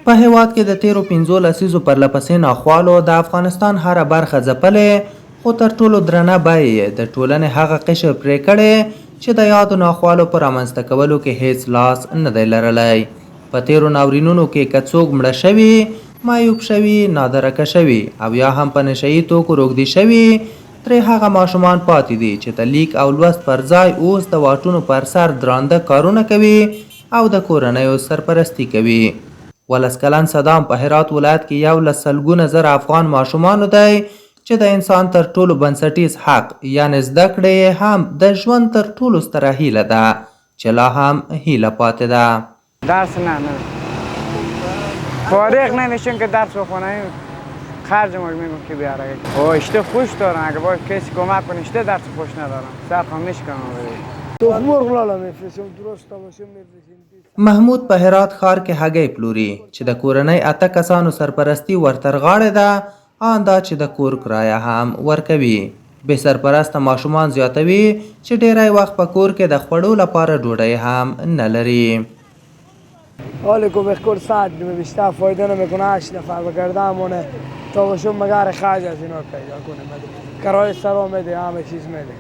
په هیواد کې د تیرو 15 لسیزو پرلپسې ناخوالو د افغانستان هره برخه ځپلې، خو تر ټولو درنه بیه یې د ټولنې هغه قشر پرې کړی چې د یادو ناخوالو په رامنځته کولو کې هیڅ لاس نه دی لرلی. په تیرو ناورینونو کې که څوک مړه شوي، معیوب شوي، نادرکه شوي او یا هم په نشهیي توکو روږدي شوي، ترې هغه ماشومان پاتې دي چې د لیک او لوست پر ځای اوس د واټونو پر سر درانده کارونه کوي او د کورنیو سرپرستی کوي. 12 کلن صدام په هرات ولایت کې 11,000 افغان ماشومانو دی چې د انسان تر ټولو بنسټیز حق یعنې زده کړې هم د ژوند تر ټولو ستره هیله ده چې لا هم هیله پاتې ده. درس نه فارغ نمیشیم که درس بخونیم، خرجمون میگم که بیاره. او اشته خوش دارن، اگه باید کسی کمک کنه اشته درس خوش ندارن، صرف هم نشکنم بری. محمود په هرات ښار کې هګۍ پلوري چې د کورنۍ 8 کسانو سرپرستی ورتر غاړې ده، ان دا چې د کور کرایه هم ورکوي. بې سرپرسته ماشومان زیاتوي چې ډیری وخت په کور کې د خوړو لپاره ډوډۍ هم نه لري. حالی که بخور ساعت بیشتر فایده نمیکنه، 8 نفر بگردمونه تا باشون مگر خرج از اینا پیدا کنه، کرایه سرا میده، همه چیز میده.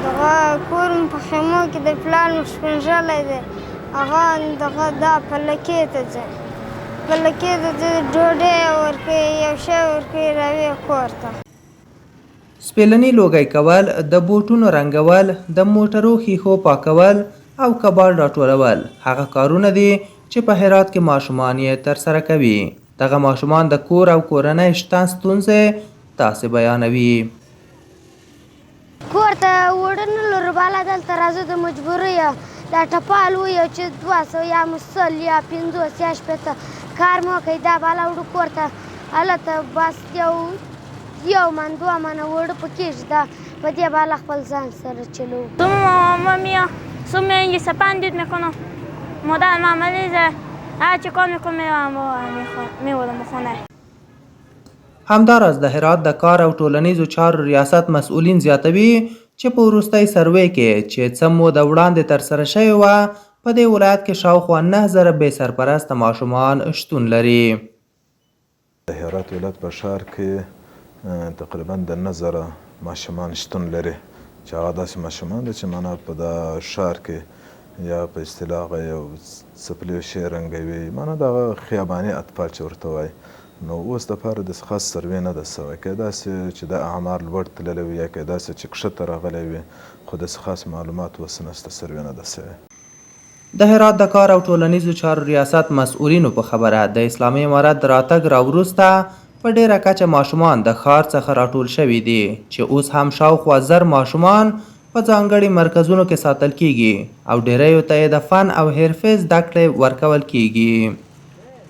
دغه کورم په خیمو کې د پلار مخ شپنژلی دی، هغه دغه دا پلکې ته ځي، پلکې ته ځي ډوډۍ ورکوي، یو شی ورکوي، راوي کور ته. سپېلني لوګی کول، د بوټونو رنګول، د موټرو ښیښو پاکول او کباړ راټولول هغه کارونه دي چې په هرات کې ماشومان یې ترسره کوي. دغه ماشومان د کور او کورنۍ شته ستونزې تاسې بیانوي. کور ته وړه نه لرو، بالا دلته راځو د مجبوریه، دا ټپال ویو چې 200 یا 100 یا 50 یا 60 کار مو کوي، دا بالا وړو کور ته هلته بس یو من 2 منه وړه پکېږي، دا په دې بالا خپل ځان سره چلو. ماما mia så mycket سپندید میکنم، مادر معمولی هر چی کار میکنم میورم خونه. همداراز د هرات د کار او ټولنیزو چارو ریاست مسئولین زیاتوي چې په وروستۍ سروې کې چې څه موده وړاندې ترسره شوې وه، په دې ولایت کې شاوخوا 9,000 بې سرپرسته ماشومان شتون لري. د هرات ولایت په ښار کې تقریبا د 9,000 ماشومان شتون لري چې هغه داسې ماشومان دي چې معنا په د ښار کې یا په اصطلاح یو څپلي شی رنګوي، معنا دغه خیاباني اطفال چې ورته وایي. نو اوس دپاره د خاص سروې نه ده سوی، که داسې چې د اعمار لوړ تللی وي یا که داسې چې کښته راغلی وي، خو داسې خاص معلومات اوس نشته، سروې نه ده سوی. د هرات د کار او ټولنیزو چارو ریاست مسئولینو په خبره د اسلامي امارت د راتګ راوروسته په ډیره کچه ماشومان د ښار څخه راټول شوي دي چې اوس هم شاوخوا 1000 ماشومان په ځانګړي مرکزونو کې ساتل کیږي او ډیریو ته یې د فن او حرفې زده کړې ورکول کیږي.